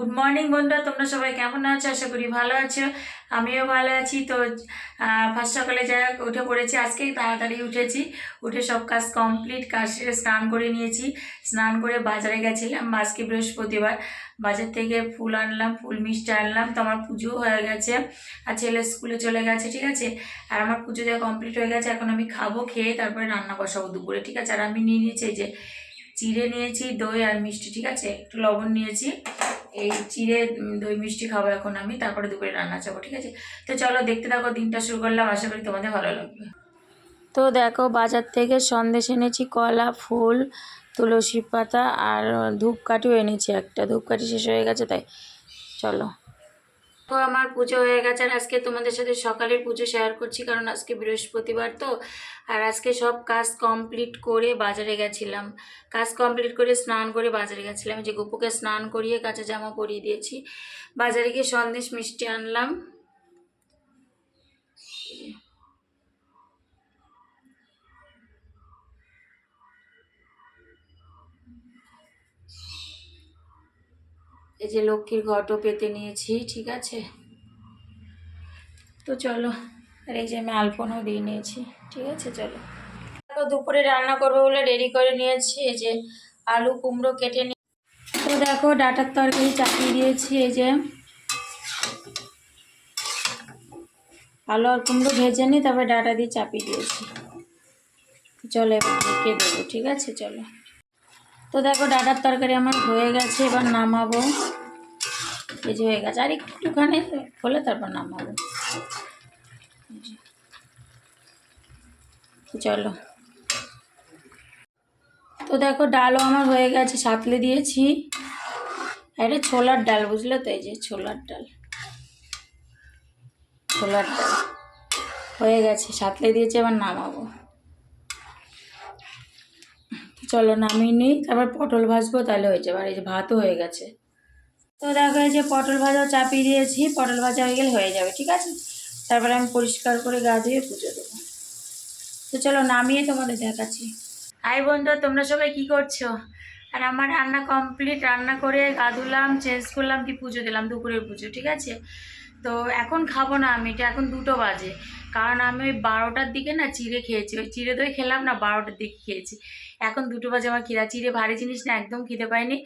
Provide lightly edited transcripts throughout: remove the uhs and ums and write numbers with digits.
Good morning বন্ধুরা, তোমরা সবাই কেমন আছো? আশা করি ভালো আছো। আমিও ভালো আছি। তো ফার্স্ট সকালে যা উঠে পড়েছি, আজকেই তাড়াতাড়ি উঠেছি। উঠে সব কাজ কমপ্লিট, কাজ সেরে স্নান করে নিয়েছি। স্নান করে বাজারে গেছিলাম, আজকে বৃহস্পতিবার। বাজার থেকে ফুল আনলাম, ফুল মিষ্টি আনলাম। তো আমার পুজো হয়ে গেছে, আর ছেলে স্কুলে চলে গেছে, ঠিক আছে। আর আমার পুজো দেওয়া কমপ্লিট হয়ে গেছে। এখন আমি খাবো, খেয়ে তারপরে রান্না বসাবো দুপুরে, ঠিক আছে। আর আমি নিয়ে নিয়েছি এই যে চিড়ে নিয়েছি, দই আর মিষ্টি, ঠিক আছে, একটু লবণ নিয়েছি। এই চিড়ে দই মিষ্টি খাবো এখন আমি, তারপরে দুপুরে রান্না চাবো, ঠিক আছে। তো চলো দেখতে থাকো, দিনটা শুরু করলাম, আশা করি তোমাদের ভালো লাগবে। তো দেখো, বাজার থেকে সন্দেশ এনেছি, কলা, ফুল, তুলসী পাতা আর ধূপকাঠিও এনেছি। একটা ধূপকাঠি শেষ হয়ে গেছে, তাই চলো। তো আমার পুজো হয়ে গেছে, আর আজকে তোমাদের সাথে সকালের পুজো শেয়ার করছি, কারণ আজকে বৃহস্পতিবার তো। আর আজকে সব কাজ কমপ্লিট করে বাজারে গেছিলাম, কাজ কমপ্লিট করে স্নান করে বাজারে গেছিলাম। যে গপুকে স্নান করিয়ে কাঁচা জামা পরিয়ে দিয়েছি। বাজারে গিয়ে সন্দেশ মিষ্টি আনলাম। এই যে লক্ষ্মীর ঘটও পেতে নিয়েছি, ঠিক আছে। তো চলো, আর এই যে আমি আলপনাও দিয়ে নিয়েছি, ঠিক আছে। চলো, দুপুরে রান্না করবো বলে রেডি করে নিয়েছি। এই যে আলু কুমড়ো কেটে নিয়ে, তো দেখো ডাঁটার তরকারি চাপিয়ে দিয়েছি। এই যে আলু আর কুমড়ো ভেজে নিই, তারপরে ডাঁটা দিয়ে চাপিয়ে দিয়েছি। চলো এবার ঢেকে দেবো, ঠিক আছে। চলো, তো দেখো ডাঁটার তরকারি আমার হয়ে গেছে, এবার নামাবো। এই যে হয়ে গেছে, আর একটুখানি হলে তারপর নামাবো। চলো, তো দেখো ডালও আমার হয়ে গেছে, সাতলে দিয়েছি। এটা ছোলার ডাল, বুঝলে তো, এই যে ছোলার ডাল, ছোলার ডাল হয়ে গেছে, সাতলে দিয়েছি, এবার নামাবো। চলো নামিয়ে নিই, তারপর পটল ভাজবো, তাহলে হয়ে যাবে। আর এই যে ভাতও হয়ে গেছে। তো দেখো এই যে পটল ভাজাও চাপিয়ে দিয়েছি, পটল ভাজা হয়ে গেলে হয়ে যাবে, ঠিক আছে। তারপরে আমি পরিষ্কার করে গা ধুয়ে পুজো দেবো। তো চলো নামিয়ে তোমাদের দেখাচ্ছি। হাই বন্ধু, তোমরা সবাই কি করছো? আর আমার রান্না কমপ্লিট, রান্না করে গা ধুলাম, চেঞ্জ করলাম, কি পুজো দিলাম, দুপুরের পুজো, ঠিক আছে। তো এখন খাবো না আমি, এটা এখন 2টো বাজে। কারণ আমি ওই 12টার দিকে না চিড়ে খেয়েছি, ওই চিড়ে দই খেলাম না, 12টার দিকে খেয়েছি। এখন 2টো বাজে, আমার খিদা, চিড়ে ভারী জিনিস না, একদম খিদে পাইনি।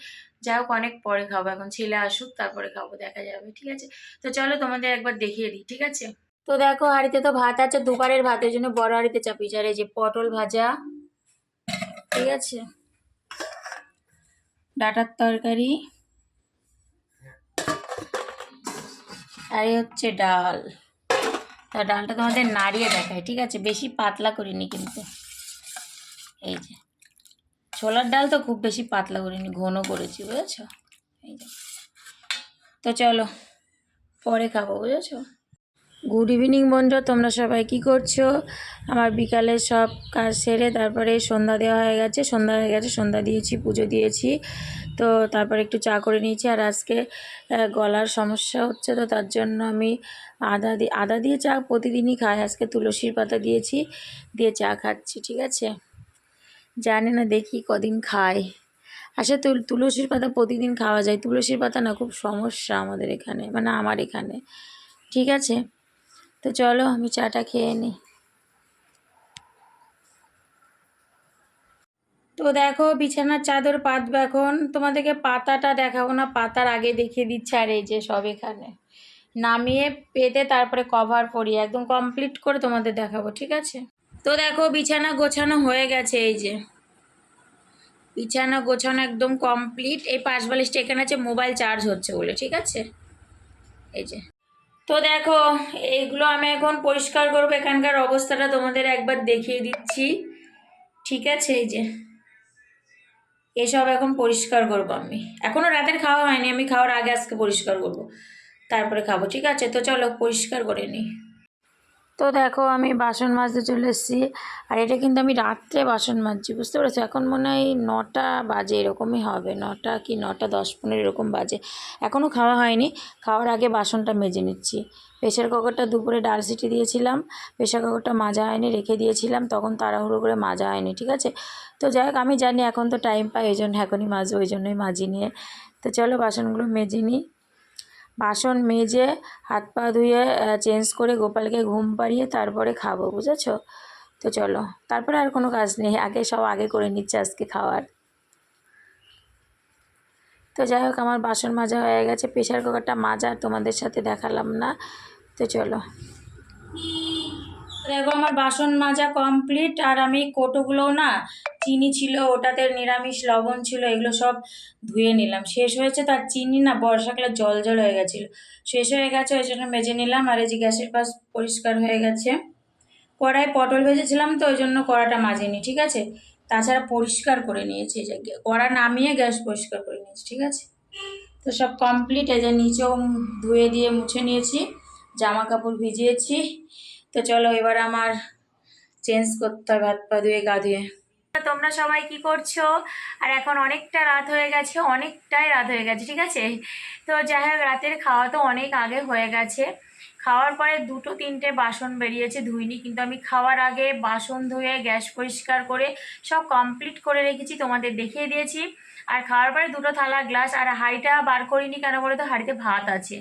যাই হোক, অনেক পরে খাবো, এখন ছেলে আসুক তারপরে খাবো, দেখা যাবে, ঠিক আছে। তো চলো তোমাদের একবার দেখিয়ে দিই, ঠিক আছে। তো দেখো হাঁড়িতে তো ভাত আছে, দুবারের ভাতের জন্য বড় হাঁড়িতে চাপিয়েছি। আর এই যে পটল ভাজা, ঠিক আছে, ডাঁটার তরকারি, আর এই হচ্ছে ডাল। তা ডালটা তোমাদের নাড়িয়ে দেখায়, ঠিক আছে, বেশি পাতলা করিনি কিন্তু। এই যে ছোলার ডাল তো খুব বেশি পাতলা করিনি, ঘন করেছি, বুঝেছো। এই যে, তো চলো পরে খাবো, বুঝেছো। গুড ইভিনিং বন্ধু, তোমরা সবাই কি করছো? আমার বিকালে সব কাজ সেরে তারপরে সন্ধ্যা দেওয়া হয়ে গেছে, সন্ধ্যা দিয়েছি, পুজো দিয়েছি। তো তারপরে একটু চা করে নিয়েছি। আর আজকে গলার সমস্যা হচ্ছে, তো তার জন্য আমি আদা দিয়ে চা প্রতিদিনই খাই, আজকে তুলসীর পাতা দিয়েছি, দিয়ে চা খাচ্ছি, ঠিক আছে। জানি না, দেখি কদিন খাই। আসলে তুলসীর পাতা প্রতিদিন খাওয়া যায়, তুলসীর পাতা না খুব সমস্যা আমাদের এখানে, মানে আমার এখানে, ঠিক আছে। তো চলো আমি চাটা খেয়ে নিই। তো দেখো বিছানার চাদর পাতবো এখন, তোমাদেরকে পাতাটা দেখাবো না, পাতার আগে দেখিয়ে দিচ্ছে। আর এই যে সব এখানে নামিয়ে পেতে তারপরে কভার পরিয়ে একদম কমপ্লিট করে তোমাদের দেখাবো, ঠিক আছে। তো দেখো বিছানা গোছানো হয়ে গেছে, এই যে বিছানা গোছানো একদম কমপ্লিট। এই পাশ বালিশটা এখানে আছে, মোবাইল চার্জ হচ্ছে বলে, ঠিক আছে। এই যে, তো দেখো এইগুলো আমি এখন পরিষ্কার করবো, এখানকার অবস্থাটা তোমাদের একবার দেখিয়ে দিচ্ছি, ঠিক আছে। এই যে এসব এখন পরিষ্কার করবো আমি, এখনও রাতের খাওয়া হয়নি, আমি খাওয়ার আগে আজকে পরিষ্কার করবো, তারপরে খাবো, ঠিক আছে। তো চলো পরিষ্কার করে নিই। তো দেখো আমি বাসন মাজতে চলে এসেছি। আর এটা কিন্তু আমি রাত্রে বাসন মাজছি, বুঝতে পেরেছো। এখন মনে হয় 9টা বাজে, এরকমই হবে, 9টা কি 9:10-15 এরকম বাজে। এখনও খাওয়া হয়নি, খাওয়ার আগে বাসনটা মেজে নিচ্ছি। প্রেশার কুকারটা দুপুরে ডাল সিটি দিয়েছিলাম, প্রেশার কুকারটা মাজা হয়নি, রেখে দিয়েছিলাম, তখন তাড়াহুড়ো করে মাজা হয়নি, ঠিক আছে। তো যাই হোক, আমি জানি এখন তো টাইম পাই, ওই জন্য এখনই মাজবো, ওই জন্যই মাজি নিয়ে। তো তো চলো বাসনগুলো মেজে নিই। বাসন মেজে হাত পা ধুয়ে চেঞ্জ করে গোপালকে ঘুম পাড়িয়ে তারপরে খাবো, বুঝেছো? তো চলো, তারপরে আর কোনো কাজ নেই, আগে করে নিচ্ছে আজকে খাওয়ার। তো যাই হোক, আমার বাসন মাজা হয়ে গেছে, প্রেশার কুকারটা মাজা তোমাদের সাথে দেখালাম না। তো চলো, দেখো আমার বাসন মাজা কমপ্লিট। আর আমি কোটোগুলোও না, চিনি ছিল ওটাতে, নিরামিষ লবণ ছিল, এগুলো সব ধুয়ে নিলাম। শেষ হয়েছে, তার চিনি না বর্ষাকালে জল জল হয়ে গেছিলো, শেষ হয়ে গেছে, ওই জন্য মেজে নিলাম। আর এই যে গ্যাসের পাশ পরিষ্কার হয়ে গেছে। কড়াই পটল ভেজেছিলাম তো ওই জন্য কড়াটা মাজিনি, ঠিক আছে? তাছাড়া পরিষ্কার করে নিয়েছি, এই যে কড়া নামিয়ে গ্যাস পরিষ্কার করে নিয়েছি, ঠিক আছে? তো সব কমপ্লিট। এই যে নিচেও ধুয়ে দিয়ে মুছে নিয়েছি, জামা কাপড় ভিজিয়েছি। তো চলো এবার আমার চেঞ্জ করতে হবে, হাত পা ধুয়ে গা ধুয়ে। তোমরা সবাই কি করছো? আর এখন অনেকটা রাত হয়ে গেছে, অনেকটাই রাত হয়ে গেছে, ঠিক আছে? তো যাই হোক, রাতের খাওয়া তো অনেক আগে হয়ে গেছে। খাওয়ার পরে 2-3টে বাসন বেরিয়েছে, ধুইনি, কিন্তু আমি খাওয়ার আগে বাসন ধুয়ে গ্যাস পরিষ্কার করে সব কমপ্লিট করে রেখেছি, তোমাদের দেখিয়ে দিয়েছি। আর খাওয়ার পরে 2টো থালা গ্লাস, আর হাঁড়িটা বার করিনি কেন বলো তো? হাঁড়িতে ভাত আছে,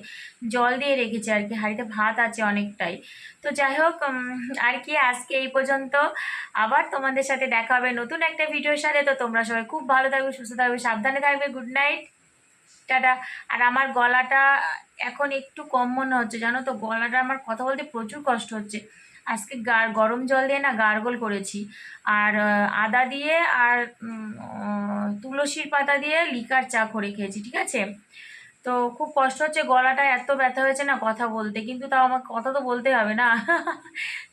জল দিয়ে রেখেছি আর কি, হাঁড়িতে ভাত আছে অনেকটাই। তো যাই হোক, আর কি, আজকে এই পর্যন্ত। আবার তোমাদের সাথে দেখা হবে নতুন একটা ভিডিওর সাথে। তো তোমরা সবাই খুব ভালো থাকবে, সুস্থ থাকবে, সাবধানে থাকবে। Good night, tata. আর আমার গলাটা এখন একটু কম মনে হচ্ছে, জানো তো, গলাটা আমার কথা বলতে প্রচুর কষ্ট হচ্ছে। আজকে গরম জল দিয়ে না গার্গল করেছি, আর আদা দিয়ে আর তুলসীর পাতা দিয়ে লিকার চা করে খেয়েছি, ঠিক আছে? তো খুব কষ্ট হচ্ছে, গলাটা এত ব্যথা হয়েছে না কথা বলতে, কিন্তু তাও আমার কথা তো বলতে হবে না।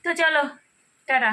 তো চলো, টাটা।